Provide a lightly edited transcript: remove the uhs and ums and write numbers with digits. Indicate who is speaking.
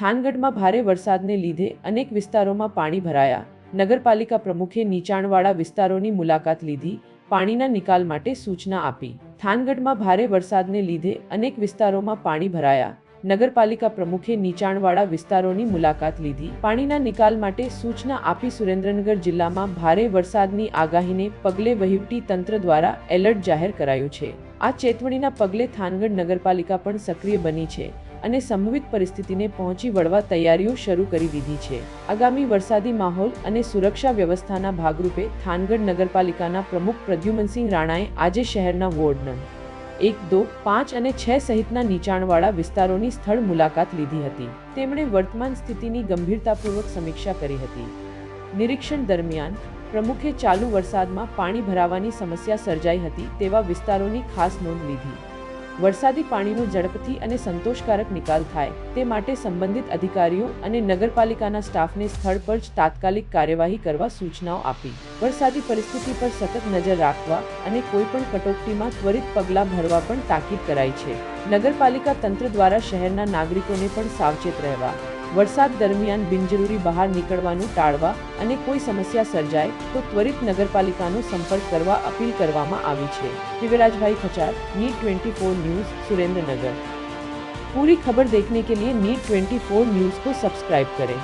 Speaker 1: થાનગઢમાં ભારે વરસાદને લીધે અનેક વિસ્તારોમાં પાણી ભરાયા. નગરપાલિકા પ્રમુખે નીચાણવાળા વિસ્તારોની મુલાકાત લીધી, પાણીના નિકાલ માટે સૂચના આપી. થાનગઢમાં ભારે વરસાદને લીધે અનેક વિસ્તારોમાં પાણી ભરાયા. નગરપાલિકા પ્રમુખે નીચાણવાળા વિસ્તારોની મુલાકાત લીધી, પાણીના નિકાલ માટે સૂચના આપી. સુરેન્દ્રનગર જિલ્લામાં ભારે વરસાદની આગાહીને પગલે વહીવટી તંત્ર દ્વારા એલર્ટ જાહેર કરાયું છે. આ ચેતવણીના પગલે થાનગઢ નગરપાલિકા પણ સક્રિય બની છે અને સંભવિત પરિસ્થિતિને પહોંચી વળવા તૈયારીઓ શરૂ કરી દીધી છે. આગામી વરસાદી માહોલ અને સુરક્ષા વ્યવસ્થાના ભાગરૂપે થાનગઢ નગરપાલિકાના પ્રમુખ પ્રદ્યુમનસિંહ રાણાએ આજે શહેરના વોર્ડ નં. 1, 2, 5 અને 6 સહિતના નીચાણવાળા વિસ્તારોની સ્થળ મુલાકાત લીધી હતી. તેમણે વર્તમાન સ્થિતિની ગંભીરતાપૂર્વક સમીક્ષા કરી હતી. નિરીક્ષણ દરમિયાન પ્રમુખે ચાલુ વરસાદમાં પાણી ભરાવાની સમસ્યા સર્જાઈ હતી તેવા વિસ્તારોની ખાસ નોંધ લીધી. વરસાદી પાણીનો ઝડપથી અને સંતોષકારક નિકાલ થાય તે માટે સંબંધિત અધિકારીઓ અને નગરપાલિકાના સ્ટાફને સ્થળ પર જ તાત્કાલિક કાર્યવાહી કરવા સૂચનાઓ આપી. વરસાદી પરિસ્થિતિ પર સતત નજર રાખવા અને કોઈપણ કટોકટીમાં ત્વરિત પગલાં ભરવા પણ તાકીદ કરાઈ છે. નગરપાલિકા તંત્ર દ્વારા શહેરના નાગરિકોને પણ સાવચેત રહેવા, વરસાદ દરમિયાન બિનજરૂરી બહાર નીકળવાનું ટાળવા અને કોઈ સમસ્યા સર્જાય તો ત્વરિત નગરપાલિકાનો સંપર્ક કરવા અપીલ કરવામાં આવી છે. दिव्यराजभाई खचार, नीट 24 न्यूज़, सुरेंद्रनगर। पूरी खबर देखने के लिए नीट 24 न्यूज़ को सब्सक्राइब करें।